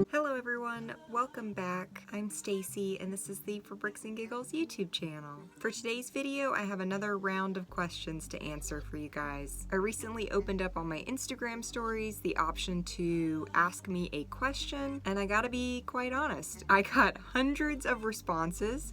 Hello everyone, welcome back. I'm Stacy and this is the For Bricks and Giggles YouTube channel. For today's video, I have another round of questions to answer for you guys. I recently opened up on my Instagram stories the option to ask me a question, and I gotta be quite honest, I got hundreds of responses.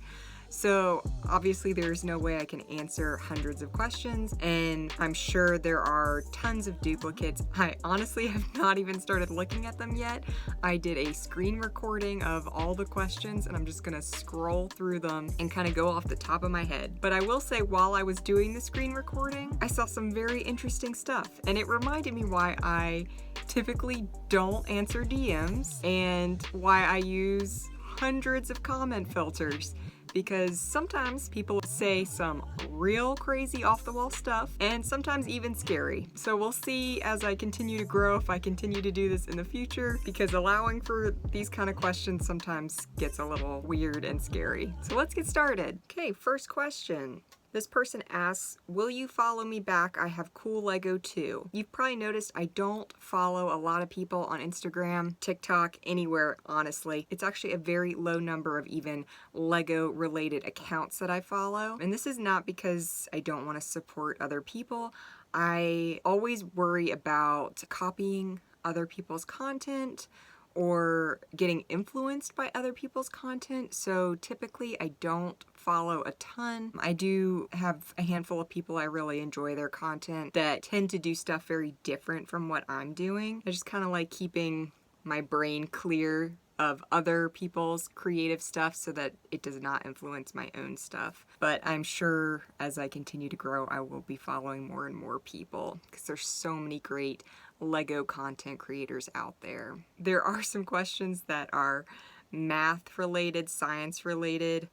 So obviously there's no way I can answer hundreds of questions, and I'm sure there are tons of duplicates. I honestly have not even started looking at them yet. I did a screen recording of all the questions and I'm just gonna scroll through them and kind of go off the top of my head. But I will say, while I was doing the screen recording, I saw some very interesting stuff, and it reminded me why I typically don't answer DMs and why I use hundreds of comment filters. Because sometimes people say some real crazy off-the-wall stuff, and sometimes even scary. So we'll see as I continue to grow if I continue to do this in the future, because allowing for these kind of questions sometimes gets a little weird and scary. So let's get started. Okay, first question. This person asks, will you follow me back? I have cool Lego too. You've probably noticed I don't follow a lot of people on Instagram, TikTok, anywhere, honestly. It's actually a very low number of even Lego related accounts that I follow. And this is not because I don't want to support other people. I always worry about copying other people's content or getting influenced by other people's content, so typically I don't follow a ton. I do have a handful of people I really enjoy their content that tend to do stuff very different from what I'm doing. I just kind of like keeping my brain clear of other people's creative stuff so that it does not influence my own stuff. But I'm sure as I continue to grow, I will be following more and more people because there's so many great Lego content creators out there. There are some questions that are math related, science related.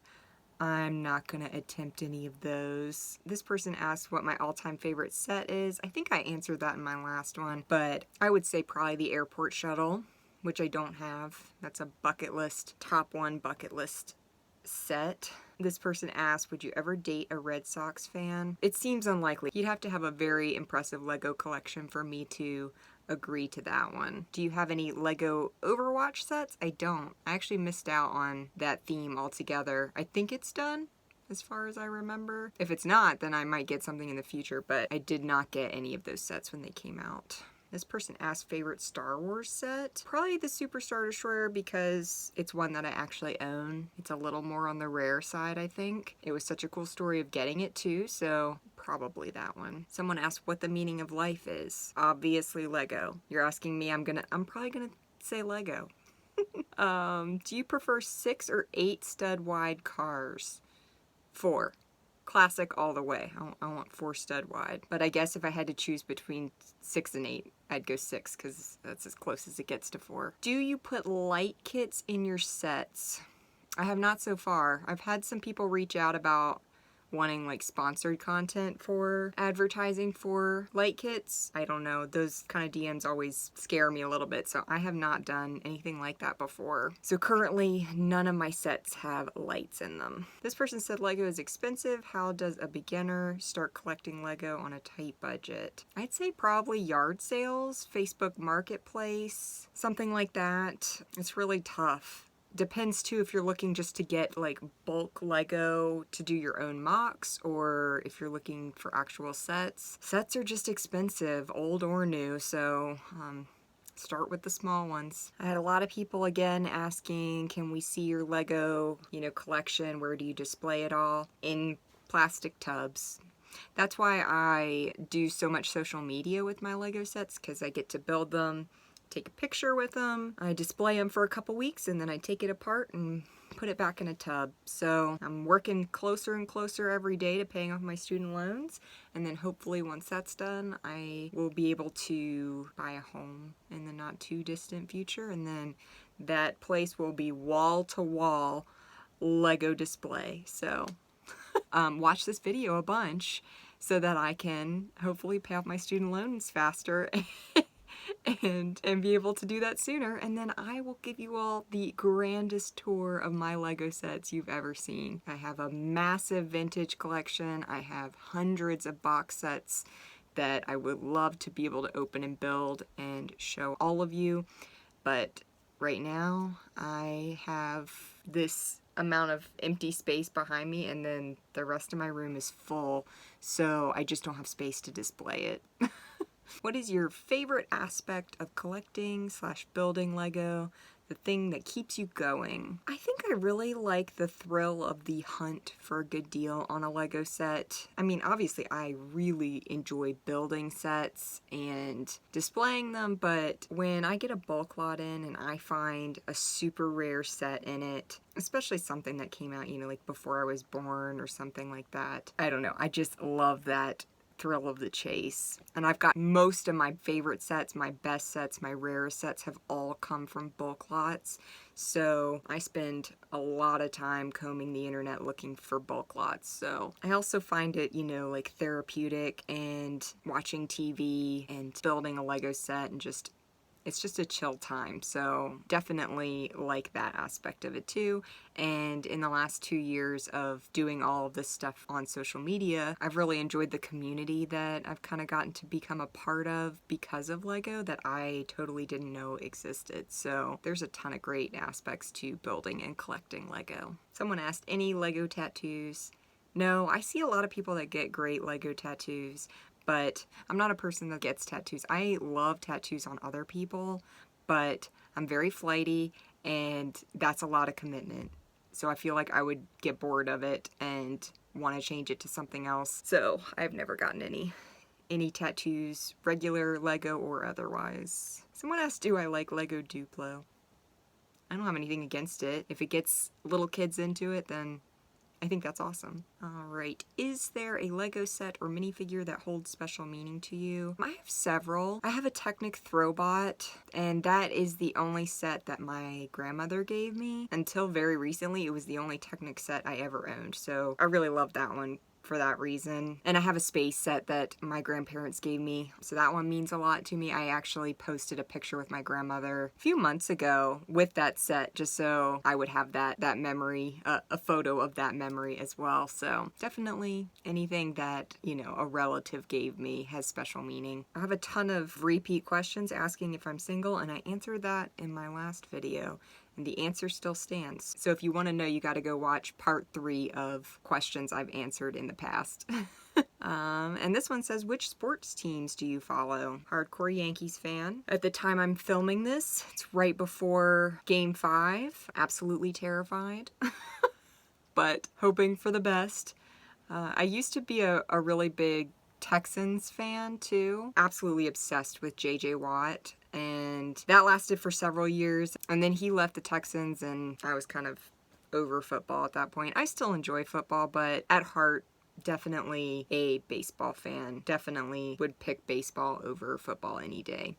I'm not gonna attempt any of those. This person asked what my all-time favorite set is. I think I answered that in my last one, but I would say probably the airport shuttle, which I don't have. That's a bucket list, top one bucket list set. This person asked, would you ever date a Red Sox fan? It seems unlikely. You'd have to have a very impressive Lego collection for me to agree to that one. Do you have any Lego Overwatch sets? I don't. I actually missed out on that theme altogether. I think it's done, as far as I remember. If it's not, then I might get something in the future, but I did not get any of those sets when they came out. This person asked favorite Star Wars set. Probably the Super Star Destroyer because it's one that I actually own. It's a little more on the rare side, I think. It was such a cool story of getting it too, so probably that one. Someone asked what the meaning of life is. Obviously Lego. You're asking me, I'm probably gonna say Lego. Do you prefer 6 or 8 stud wide cars? 4. Classic all the way. I want 4 stud wide. But I guess if I had to choose between 6 and 8, I'd go 6 because that's as close as it gets to 4. Do you put light kits in your sets? I have not so far. I've had some people reach out about wanting like sponsored content for advertising for light kits. I don't know, those kind of DMs always scare me a little bit, so I have not done anything like that before. So currently none of my sets have lights in them. This person said Lego is expensive. How does a beginner start collecting Lego on a tight budget? I'd say probably yard sales, Facebook Marketplace, something like that. It's really tough. Depends too if you're looking just to get like bulk Lego to do your own mocks, or if you're looking for actual sets. Sets are just expensive, old or new, so start with the small ones. I had a lot of people again asking, can we see your Lego, collection? Where do you display it all? In plastic tubs. That's why I do so much social media with my Lego sets, because I get to build them, take a picture with them, I display them for a couple weeks, and then I take it apart and put it back in a tub. So I'm working closer and closer every day to paying off my student loans, and then hopefully once that's done, I will be able to buy a home in the not too distant future, and then that place will be wall to wall Lego display. So watch this video a bunch so that I can hopefully pay off my student loans faster and be able to do that sooner, and then I will give you all the grandest tour of my Lego sets you've ever seen. I have a massive vintage collection. I have hundreds of box sets that I would love to be able to open and build and show all of you. But right now I have this amount of empty space behind me, and then the rest of my room is full, so I just don't have space to display it. What is your favorite aspect of collecting / building Lego? The thing that keeps you going? I think I really like the thrill of the hunt for a good deal on a Lego set. I mean, obviously I really enjoy building sets and displaying them, but when I get a bulk lot in and I find a super rare set in it, especially something that came out, you know, like before I was born or something like that, I don't know, I just love that thrill of the chase. And I've got most of my favorite sets, my best sets, my rarest sets have all come from bulk lots. So I spend a lot of time combing the internet looking for bulk lots. So I also find it, you know, like therapeutic, and watching TV and building a Lego set, and just it's just a chill time. So definitely like that aspect of it too. And in the last 2 years of doing all of this stuff on social media, I've really enjoyed the community that I've kind of gotten to become a part of because of Lego that I totally didn't know existed. So there's a ton of great aspects to building and collecting Lego. Someone asked, any Lego tattoos? No, I see a lot of people that get great Lego tattoos, but I'm not a person that gets tattoos. I love tattoos on other people, but I'm very flighty, and that's a lot of commitment. So I feel like I would get bored of it and want to change it to something else. So I've never gotten any tattoos, regular Lego or otherwise. Someone asked, do I like Lego Duplo? I don't have anything against it. If it gets little kids into it, then I think that's awesome. Alright, is there a Lego set or minifigure that holds special meaning to you? I have several. I have a Technic Throwbot, and that is the only set that my grandmother gave me. Until very recently, it was the only Technic set I ever owned, so I really love that one for that reason. And I have a space set that my grandparents gave me, so that one means a lot to me. I actually posted a picture with my grandmother a few months ago with that set, just so I would have that memory, a photo of that memory as well. So definitely anything that, you know, a relative gave me has special meaning. I have a ton of repeat questions asking if I'm single, and I answered that in my last video. And the answer still stands. So if you want to know, you got to go watch part 3 of questions I've answered in the past. And this one says, which sports teams do you follow? Hardcore Yankees fan. At the time I'm filming this, it's right before Game 5. Absolutely terrified, but hoping for the best. I used to be a really big Texans fan too. Absolutely obsessed with J.J. Watt. And that lasted for several years. And then he left the Texans, and I was kind of over football at that point. I still enjoy football, but at heart, definitely a baseball fan. Definitely would pick baseball over football any day.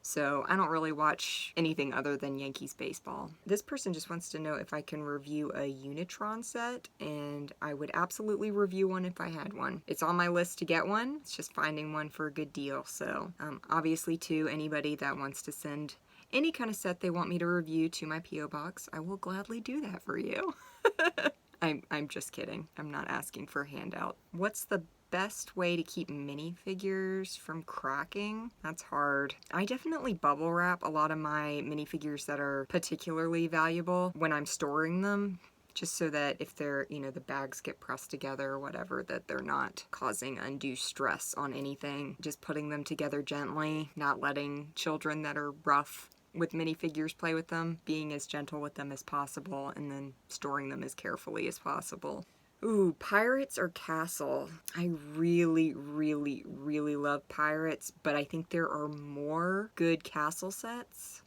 So I don't really watch anything other than Yankees baseball. This person just wants to know if I can review a Unitron set, and I would absolutely review one if I had one. It's on my list to get one. It's just finding one for a good deal. So obviously too, anybody that wants to send any kind of set they want me to review to my P.O. box, I will gladly do that for you. I'm just kidding. I'm not asking for a handout. What's the best way to keep minifigures from cracking? That's hard. I definitely bubble wrap a lot of my minifigures that are particularly valuable when I'm storing them, just so that if they're, you know, the bags get pressed together or whatever, that they're not causing undue stress on anything. Just putting them together gently, not letting children that are rough with minifigures play with them, being as gentle with them as possible, and then storing them as carefully as possible. Ooh, Pirates or Castle? I really, really, really love Pirates, but I think there are more good Castle sets.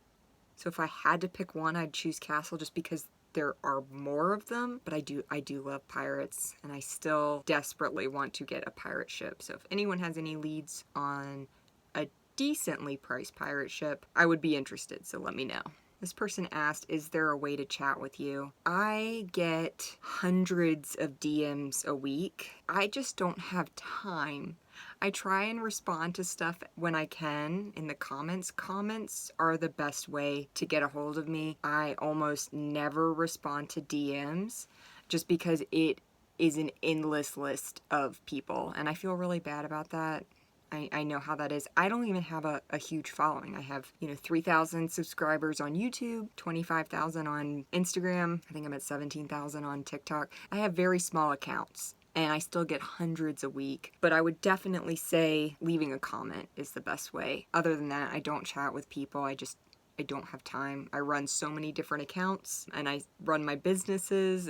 So if I had to pick one, I'd choose Castle just because there are more of them, but I do love Pirates, and I still desperately want to get a pirate ship. So if anyone has any leads on a decently priced pirate ship, I would be interested, so let me know. This person asked, is there a way to chat with you? I get hundreds of DMs a week. I just don't have time. I try and respond to stuff when I can in the comments. Comments are the best way to get a hold of me. I almost never respond to DMs just because it is an endless list of people, and I feel really bad about that. I know how that is. I don't even have a huge following. I have, 3,000 subscribers on YouTube, 25,000 on Instagram. I think I'm at 17,000 on TikTok. I have very small accounts, and I still get hundreds a week. But I would definitely say leaving a comment is the best way. Other than that, I don't chat with people. I don't have time. I run so many different accounts, and I run my businesses.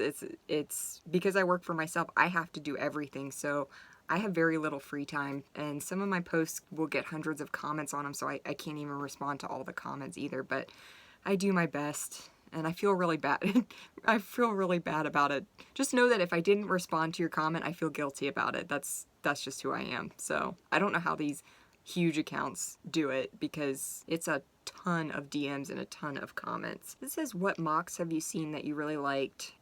It's because I work for myself, I have to do everything. So I have very little free time, and some of my posts will get hundreds of comments on them, so I can't even respond to all the comments either, but I do my best, and I feel really bad. I feel really bad about it. Just know that if I didn't respond to your comment, I feel guilty about it. That's just who I am. So I don't know how these huge accounts do it, because it's a ton of DMs and a ton of comments. This says, what mocks have you seen that you really liked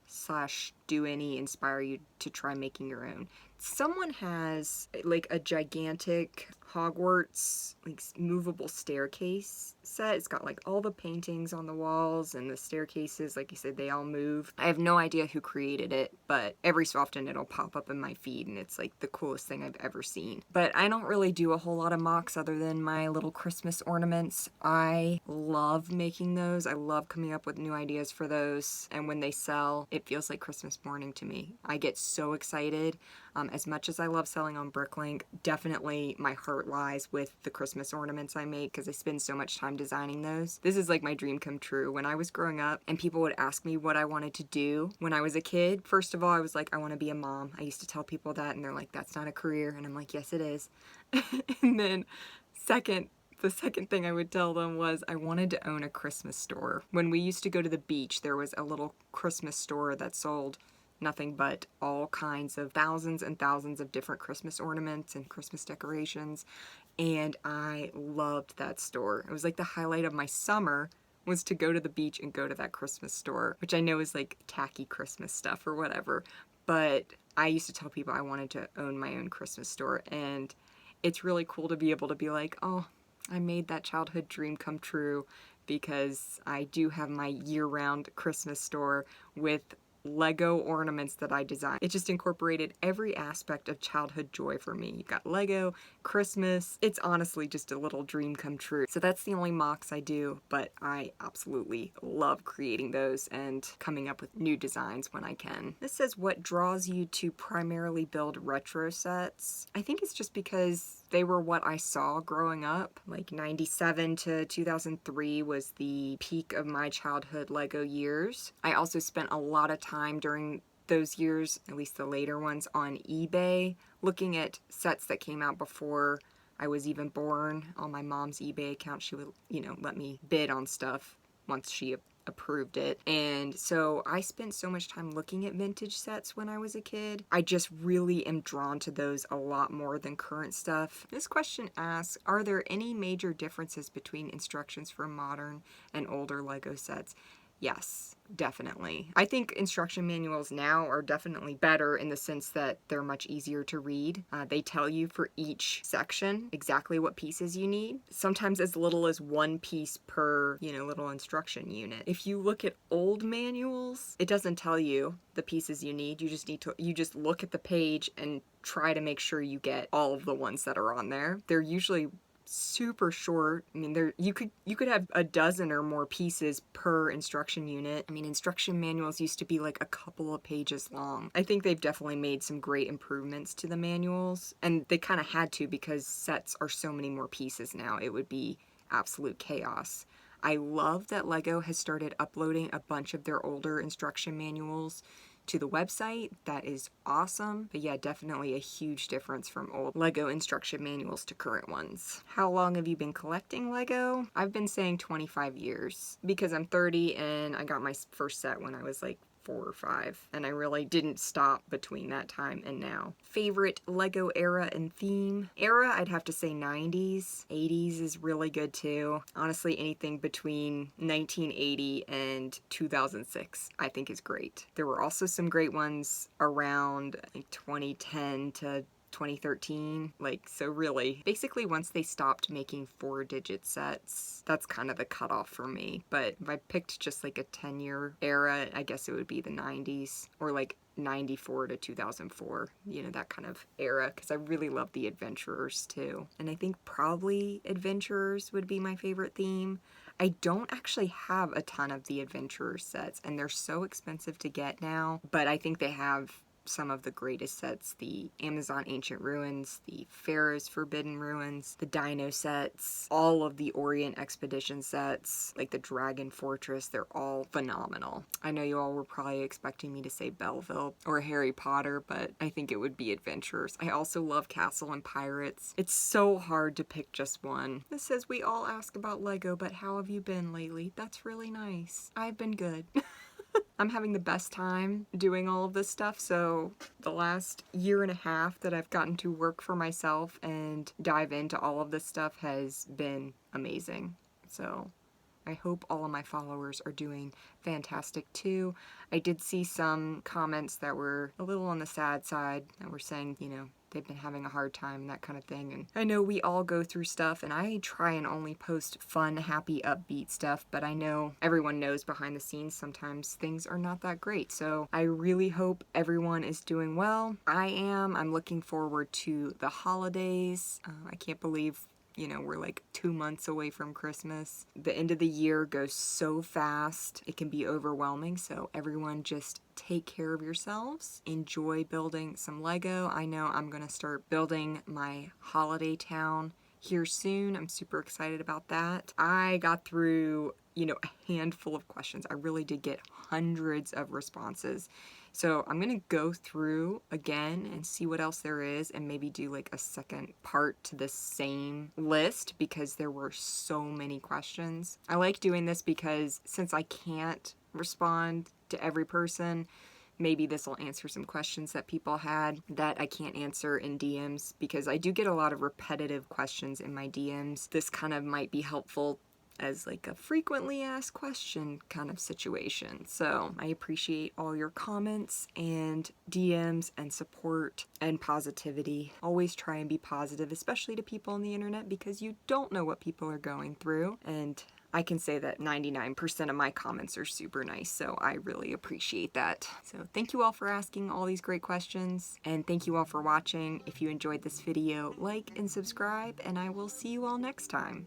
/ do any inspire you to try making your own? Someone has like a gigantic Hogwarts like movable staircase set. It's got like all the paintings on the walls, and the staircases, like you said, they all move. I have no idea who created it, but every so often it'll pop up in my feed, and it's like the coolest thing I've ever seen. But I don't really do a whole lot of mocks other than my little Christmas ornaments. I love making those. I love coming up with new ideas for those, and when they sell, it feels like Christmas morning to me. I get so excited. As much as I love selling on BrickLink, definitely my heart lies with the Christmas ornaments I make, because I spend so much time designing those. This is like my dream come true. When I was growing up and people would ask me what I wanted to do when I was a kid, first of all, I was like, I want to be a mom. I used to tell people that, and they're like, that's not a career. And I'm like, yes, it is. And then the second thing I would tell them was I wanted to own a Christmas store. When we used to go to the beach, there was a little Christmas store that sold nothing but all kinds of thousands and thousands of different Christmas ornaments and Christmas decorations, and I loved that store. It was like the highlight of my summer was to go to the beach and go to that Christmas store, which I know is like tacky Christmas stuff or whatever, but I used to tell people I wanted to own my own Christmas store, and it's really cool to be able to be like, oh, I made that childhood dream come true, because I do have my year-round Christmas store with Lego ornaments that I designed. It just incorporated every aspect of childhood joy for me. You've got Lego, Christmas. It's honestly just a little dream come true. So that's the only mocks I do, but I absolutely love creating those and coming up with new designs when I can. This says, what draws you to primarily build retro sets? I think it's just because they were what I saw growing up. Like 97 to 2003 was the peak of my childhood Lego years. I also spent a lot of time during those years, at least the later ones, on eBay looking at sets that came out before I was even born. On my mom's eBay account, she would, let me bid on stuff once she approved it. And so I spent so much time looking at vintage sets when I was a kid. I just really am drawn to those a lot more than current stuff. This question asks, are there any major differences between instructions for modern and older Lego sets? Yes, definitely. I think instruction manuals now are definitely better in the sense that they're much easier to read. They tell you for each section exactly what pieces you need, sometimes as little as one piece per, little instruction unit. If you look at old manuals, it doesn't tell you the pieces you need. You just look at the page and try to make sure you get all of the ones that are on there. They're usually super short. I mean, you could have a dozen or more pieces per instruction unit. I mean, instruction manuals used to be like a couple of pages long. I think they've definitely made some great improvements to the manuals, and they kind of had to, because sets are so many more pieces now. It would be absolute chaos. I love that Lego has started uploading a bunch of their older instruction manuals to the website. That is awesome. But yeah, definitely a huge difference from old Lego instruction manuals to current ones. How long have you been collecting Lego? I've been saying 25 years because I'm 30 and I got my first set when I was like 4 or 5, and I really didn't stop between that time and now. Favorite Lego era and theme? Era, I'd have to say 90s. 80s is really good too. Honestly, anything between 1980 and 2006 I think is great. There were also some great ones around like 2010 to 2013. So really, basically once they stopped making 4-digit sets, that's kind of the cutoff for me. But if I picked just like a 10-year era, I guess it would be the 90s, or like 94 to 2004, you know, that kind of era, because I really love the adventurers too. And I think probably adventurers would be my favorite theme. I don't actually have a ton of the adventurer sets, and they're so expensive to get now, but I think they have some of the greatest sets: the Amazon Ancient Ruins, the Pharaoh's Forbidden Ruins, the Dino sets, all of the Orient Expedition sets, like the Dragon Fortress. They're all phenomenal. I know you all were probably expecting me to say Belleville or Harry Potter, but I think it would be Adventurers. I also love Castle and Pirates. It's so hard to pick just one. This says, we all ask about Lego, but how have you been lately? That's really nice. I've been good. I'm having the best time doing all of this stuff, so the last year and a half that I've gotten to work for myself and dive into all of this stuff has been amazing. So I hope all of my followers are doing fantastic too. I did see some comments that were a little on the sad side that were saying, you know, they've been having a hard time and that kind of thing. And I know we all go through stuff, and I try and only post fun, happy, upbeat stuff, but I know everyone knows behind the scenes sometimes things are not that great. So I really hope everyone is doing well. I am. I'm looking forward to the holidays. I can't believe, you know, we're like 2 months away from Christmas. The end of the year goes so fast. It can be overwhelming. So everyone just take care of yourselves. Enjoy building some Lego. I know I'm going to start building my holiday town here soon. I'm super excited about that. I got through, you know, a handful of questions. I really did get hundreds of responses. So I'm going to go through again and see what else there is, and maybe do like a second part to the same list because there were so many questions. I like doing this because since I can't respond to every person, maybe this will answer some questions that people had that I can't answer in DMs, because I do get a lot of repetitive questions in my DMs. This kind of might be helpful as like a frequently asked question kind of situation. So I appreciate all your comments and DMs and support and positivity. Always try and be positive, especially to people on the internet, because you don't know what people are going through. And I can say that 99% of my comments are super nice, so I really appreciate that. So thank you all for asking all these great questions, and thank you all for watching. If you enjoyed this video, like and subscribe, and I will see you all next time.